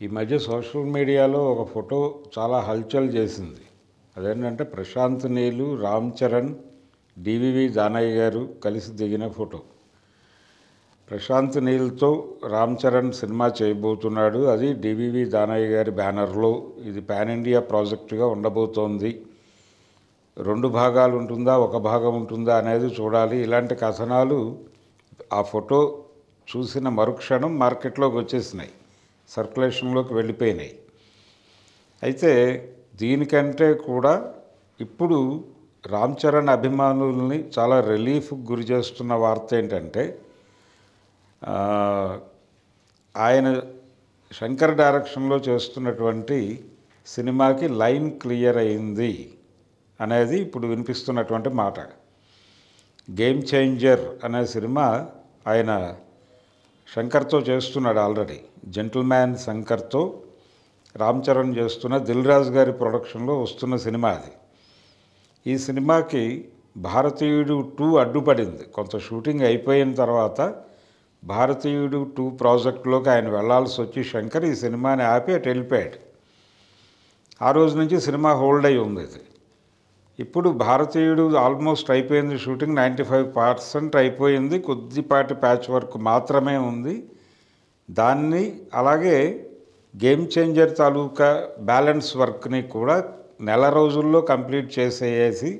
ఈ మధ్య సోషల్ మీడియాలో ఒక ఫోటో చాలా హల్చల్ చేసింది. అదేంటంటే ప్రశాంత్ నీల్, రామ్ చరణ్, డివివి దానయ్య గారు కలిసి దిగిన ఫోటో. ప్రశాంత్ నీల్తో రామ్ చరణ్ సినిమా చేయబోతున్నాడు. అది డివివి దానయ్య గారి బ్యానర్లో. ఇది పాన్ ఇండియా ప్రాజెక్టుగా ఉండబోతోంది. 2 భాగాలు ఉంటుందా, ఒక భాగం ఉంటుందా అనేది చూడాలి. ఇలాంటి కథనాలు ఆ ఫోటో చూసిన మరుక్షణం మార్కెట్లోకి వచ్చేసినాయి, సర్క్యులేషన్లోకి వెళ్ళిపోయినాయి. అయితే దీనికంటే కూడా ఇప్పుడు రామ్ చరణ్ అభిమానుల్ని చాలా రిలీఫ్కి గురి చేస్తున్న వార్త ఏంటంటే, ఆయన శంకర్ డైరెక్షన్లో చేస్తున్నటువంటి సినిమాకి లైన్ క్లియర్ అయింది అనేది ఇప్పుడు వినిపిస్తున్నటువంటి మాట. గేమ్ చేంజర్ అనే సినిమా ఆయన శంకర్తో చేస్తున్నాడు ఆల్రెడీ. జెంటిల్మ్యాన్ శంకర్తో రామ్ చరణ్ చేస్తున్న దిల్ రాజు గారి ప్రొడక్షన్లో వస్తున్న సినిమా అది. ఈ సినిమాకి భారతీయుడు 2 అడ్డుపడింది. కొంత షూటింగ్ అయిపోయిన తర్వాత భారతీయుడు 2 ప్రాజెక్టులోకి ఆయన వెళ్లాల్సి వచ్చి శంకర్ ఈ సినిమాని ఆపి అటు వెళ్ళిపోయాడు. ఆ రోజు నుంచి సినిమా హోల్డ్ అయి ఉంది. ఇది ఇప్పుడు భారతీయుడు ఆల్మోస్ట్ అయిపోయింది, షూటింగ్ 95% అయిపోయింది. కొద్దిపాటి ప్యాచ్ వర్క్ మాత్రమే ఉంది. దాన్ని అలాగే గేమ్ చేంజర్ తాలూకా బ్యాలెన్స్ వర్క్ని కూడా నెల రోజుల్లో కంప్లీట్ చేసేసి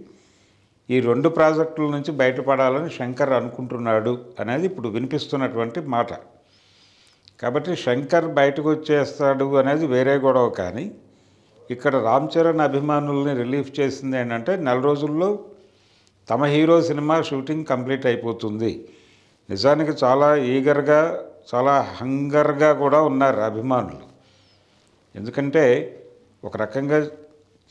ఈ 2 ప్రాజెక్టుల నుంచి బయటపడాలని శంకర్ అనుకుంటున్నాడు అనేది ఇప్పుడు వినిపిస్తున్నటువంటి మాట. కాబట్టి శంకర్ బయటకు వచ్చేస్తాడు అనేది వేరే గొడవ. కానీ ఇక్కడ రామ్ చరణ్ అభిమానుల్ని రిలీఫ్ చేసింది ఏంటంటే, నెల రోజుల్లో తమ హీరో సినిమా షూటింగ్ కంప్లీట్ అయిపోతుంది. నిజానికి చాలా ఈగర్గా, చాలా హంగర్గా కూడా ఉన్నారు అభిమానులు. ఎందుకంటే ఒక రకంగా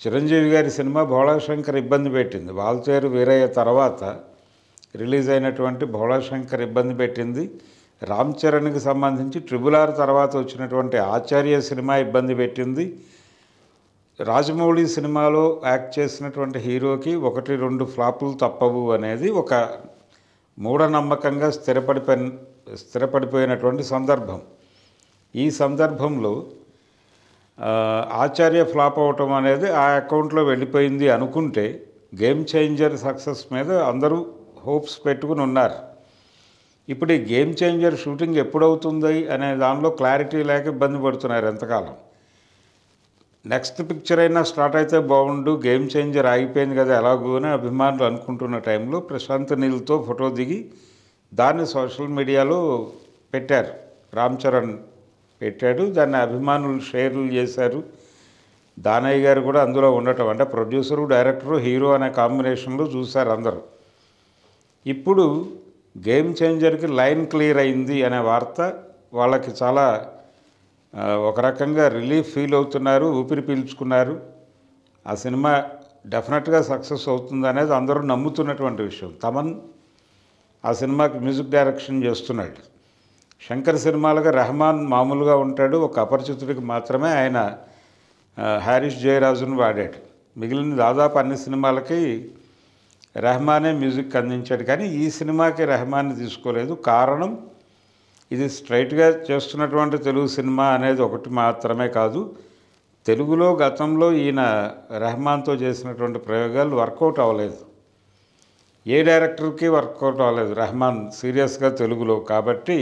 చిరంజీవి గారి సినిమా భోళాశంకర్ ఇబ్బంది పెట్టింది. వాల్తేరు వీరయ్య తర్వాత రిలీజ్ అయినటువంటి భోళాశంకర్ ఇబ్బంది పెట్టింది. రామ్ చరణ్కి సంబంధించి RRR తర్వాత వచ్చినటువంటి ఆచార్య సినిమా ఇబ్బంది పెట్టింది. రాజమౌళి సినిమాలో యాక్ట్ చేసినటువంటి హీరోకి 1-2 ఫ్లాపులు తప్పవు అనేది ఒక మూఢనమ్మకంగా స్థిరపడిపోయినటువంటి సందర్భం. ఈ సందర్భంలో ఆచార్య ఫ్లాప్ అవటం అనేది ఆ అకౌంట్లో వెళ్ళిపోయింది అనుకుంటే, గేమ్ చేంజర్ సక్సెస్ మీద అందరూ హోప్స్ పెట్టుకుని ఉన్నారు. ఇప్పుడు ఈ గేమ్ చేంజర్ షూటింగ్ ఎప్పుడవుతుంది అనే దానిలో క్లారిటీ లేక ఇబ్బంది పడుతున్నారు ఎంతకాలం. నెక్స్ట్ పిక్చర్ అయినా స్టార్ట్ అయితే బాగుండు, గేమ్ చేంజర్ ఆగిపోయింది కదా ఎలాగూ అని అభిమానులు అనుకుంటున్న టైంలో ప్రశాంత్ నీల్తో ఫోటో దిగి దాన్ని సోషల్ మీడియాలో పెట్టారు. రామ్ చరణ్ పెట్టాడు, దాన్ని అభిమానులు షేర్లు చేశారు. దానయ్య గారు కూడా అందులో ఉండటం, అంటే ప్రొడ్యూసరు, డైరెక్టరు, హీరో అనే కాంబినేషన్లో చూశారు అందరూ. ఇప్పుడు గేమ్ చేంజర్కి లైన్ క్లియర్ అయింది అనే వార్త వాళ్ళకి చాలా ఒక రకంగా రిలీఫ్ ఫీల్ అవుతున్నారు, ఊపిరి పీల్చుకున్నారు. ఆ సినిమా డెఫినెట్గా సక్సెస్ అవుతుంది అనేది అందరూ నమ్ముతున్నటువంటి విషయం. తమన్ ఆ సినిమాకి మ్యూజిక్ డైరెక్షన్ చేస్తున్నాడు. శంకర్ సినిమాలుగా రెహమాన్ మామూలుగా ఉంటాడు, ఒక అపరిచితుడికి మాత్రమే ఆయన హారిస్ జయరాజును వాడాడు. మిగిలిన దాదాపు అన్ని సినిమాలకి రెహమానే మ్యూజిక్ అందించాడు. కానీ ఈ సినిమాకి రెహమాన్ని తీసుకోలేదు. కారణం, ఇది స్ట్రైట్గా చేస్తున్నటువంటి తెలుగు సినిమా అనేది ఒకటి మాత్రమే కాదు, తెలుగులో గతంలో ఈయన రెహమాన్తో చేసినటువంటి ప్రయోగాలు వర్కౌట్ అవ్వలేదు. ఏ డైరెక్టర్కి వర్కౌట్ అవ్వలేదు రెహమాన్ సీరియస్గా తెలుగులో. కాబట్టి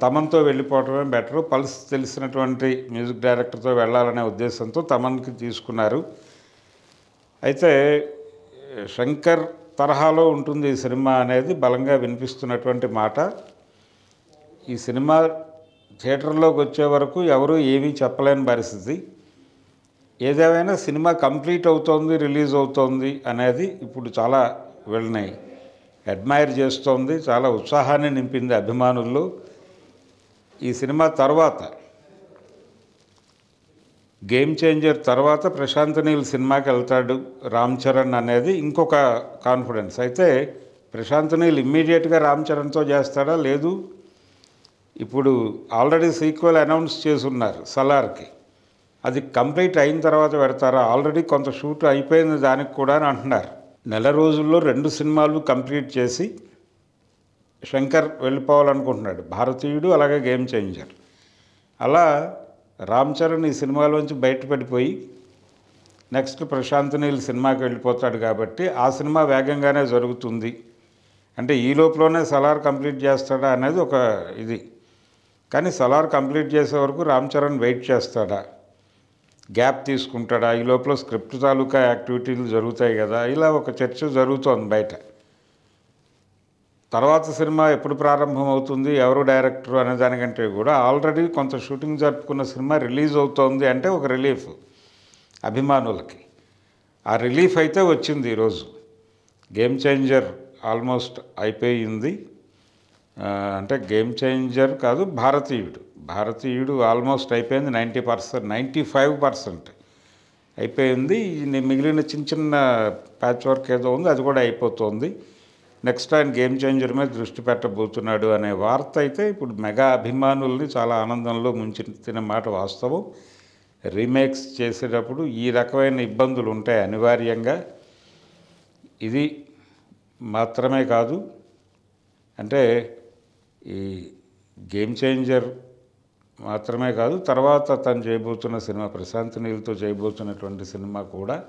తమన్తో వెళ్ళిపోవటమే బెటరు. పల్స్ తెలిసినటువంటి మ్యూజిక్ డైరెక్టర్తో వెళ్ళాలనే ఉద్దేశంతో తమన్కి తీసుకున్నారు. అయితే శంకర్ తరహాలో ఉంటుంది ఈ సినిమా అనేది బలంగా వినిపిస్తున్నటువంటి మాట. ఈ సినిమా థియేటర్లోకి వచ్చే వరకు ఎవరూ ఏమీ చెప్పలేని పరిస్థితి. ఏదేమైనా సినిమా కంప్లీట్ అవుతోంది, రిలీజ్ అవుతోంది అనేది ఇప్పుడు చాలా వీళ్ళని అడ్మైర్ చేస్తోంది, చాలా ఉత్సాహాన్ని నింపింది అభిమానుల్లో. ఈ సినిమా తర్వాత, గేమ్ చేంజర్ తర్వాత ప్రశాంత్ నీల్ సినిమాకి వెళ్తాడు రామ్ చరణ్ అనేది ఇంకొక కాన్ఫిడెన్స్. అయితే ప్రశాంత్ నీల్ ఇమ్మీడియట్గా రామ్ చరణ్తో చేస్తాడా, లేదు ఇప్పుడు ఆల్రెడీ సీక్వెల్ అనౌన్స్ చేసి ఉన్నారు సలార్కి, అది కంప్లీట్ అయిన తర్వాత పెడతారా, ఆల్రెడీ కొంత షూట్ అయిపోయింది దానికి కూడా అని అంటున్నారు. నెల రోజుల్లో 2 సినిమాలు కంప్లీట్ చేసి శంకర్ వెళ్ళిపోవాలనుకుంటున్నాడు, భారతీయుడు అలాగే గేమ్ చేంజర్. అలా రామ్ చరణ్ ఈ సినిమాలోంచి బయటపడిపోయి నెక్స్ట్ ప్రశాంత్ నీల్ సినిమాకి వెళ్ళిపోతాడు కాబట్టి ఆ సినిమా వేగంగానే జరుగుతుంది. అంటే ఈ లోపలనే సలార్ కంప్లీట్ చేస్తాడా అనేది ఒక ఇది. కానీ సలార్ కంప్లీట్ చేసే వరకు రామ్ చరణ్ వెయిట్ చేస్తాడా, గ్యాప్ తీసుకుంటాడా, ఈ లోపల స్క్రిప్ట్ తాలూకా యాక్టివిటీలు జరుగుతాయి కదా, ఇలా ఒక చర్చ జరుగుతోంది బయట. తర్వాత సినిమా ఎప్పుడు ప్రారంభం అవుతుంది, ఎవరు డైరెక్టర్ అనే దానికంటే కూడా ఆల్రెడీ కొంత షూటింగ్ జరుపుకున్న సినిమా రిలీజ్ అవుతోంది అంటే ఒక రిలీఫ్ అభిమానులకి. ఆ రిలీఫ్ అయితే వచ్చింది ఈరోజు. గేమ్ చేంజర్ ఆల్మోస్ట్ అయిపోయింది. అంటే గేమ్ చేంజర్ కాదు, భారతీయుడు ఆల్మోస్ట్ అయిపోయింది. 95% అయిపోయింది. మిగిలిన చిన్న చిన్న ప్యాచ్ వర్క్ ఏదో ఉంది, అది కూడా అయిపోతుంది. నెక్స్ట్ ఆయన గేమ్ చేంజర్ మీద దృష్టి పెట్టబోతున్నాడు అనే వార్త అయితే ఇప్పుడు మెగా అభిమానుల్ని చాలా ఆనందంలో ముంచిన మాట వాస్తవం. రీమేక్స్ చేసేటప్పుడు ఈ రకమైన ఇబ్బందులు ఉంటాయి అనివార్యంగా. ఇది మాత్రమే కాదు, అంటే ఈ గేమ్ చేంజర్ మాత్రమే కాదు, తర్వాత తను చేయబోతున్న సినిమా ప్రశాంత్ నీల్తో చేయబోతున్నటువంటి సినిమా కూడా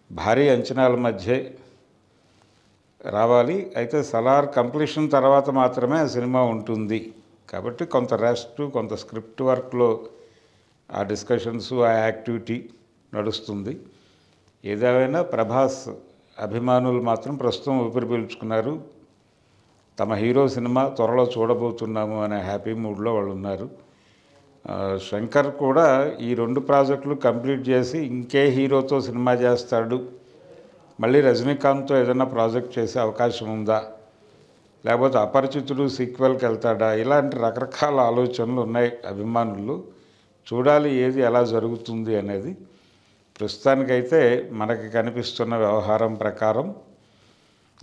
భారీ అంచనాల మధ్య రావాలి. అయితే సలార్ కంప్లీషన్ తర్వాత మాత్రమే ఆ సినిమా ఉంటుంది కాబట్టి కొంత రెస్ట్, కొంత స్క్రిప్ట్ వర్క్లో ఆ డిస్కషన్స్, ఆ యాక్టివిటీ నడుస్తుంది. ఏదేమైనా ప్రభాస్ అభిమానులు మాత్రం ప్రస్తుతం ఊపిరి పీల్చుకున్నారు. తమ హీరో సినిమా త్వరలో చూడబోతున్నాము అనే హ్యాపీ మూడ్లో వాళ్ళు ఉన్నారు. శంకర్ కూడా ఈ 2 ప్రాజెక్టులు కంప్లీట్ చేసి ఇంకే హీరోతో సినిమా చేస్తాడు, మళ్ళీ రజనీకాంత్తో ఏదైనా ప్రాజెక్ట్ చేసే అవకాశం ఉందా, లేకపోతే అపరిచితుడు సీక్వెల్కి వెళ్తాడా, ఇలాంటి రకరకాల ఆలోచనలు ఉన్నాయి అభిమానులు. చూడాలి ఏది ఎలా జరుగుతుంది అనేది. ప్రస్తుతానికైతే మనకి కనిపిస్తున్న వ్యవహారం ప్రకారం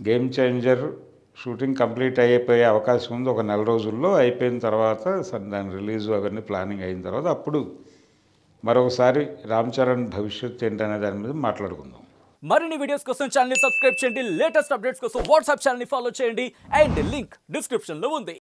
గేమ్ చేంజర్ షూటింగ్ కంప్లీట్ అయిపోయే అవకాశం ఉంది. ఒక నెల రోజుల్లో అయిపోయిన తర్వాత దాని రిలీజు అవన్నీ ప్లానింగ్ అయిన తర్వాత అప్పుడు మరొకసారి రామ్ చరణ్ భవిష్యత్తు ఏంటనే దాని మీద మాట్లాడుకుందాం. మరిన్ని వీడియోస్ కోసం ఛానల్ ని సబ్స్క్రైబ్ చేయండి. లేటెస్ట్ అప్డేట్స్ కోసం వాట్సాప్ ఛానల్ ని ఫాలో చేయండి. అండ్ లింక్ డిస్క్రిప్షన్ లో ఉంది.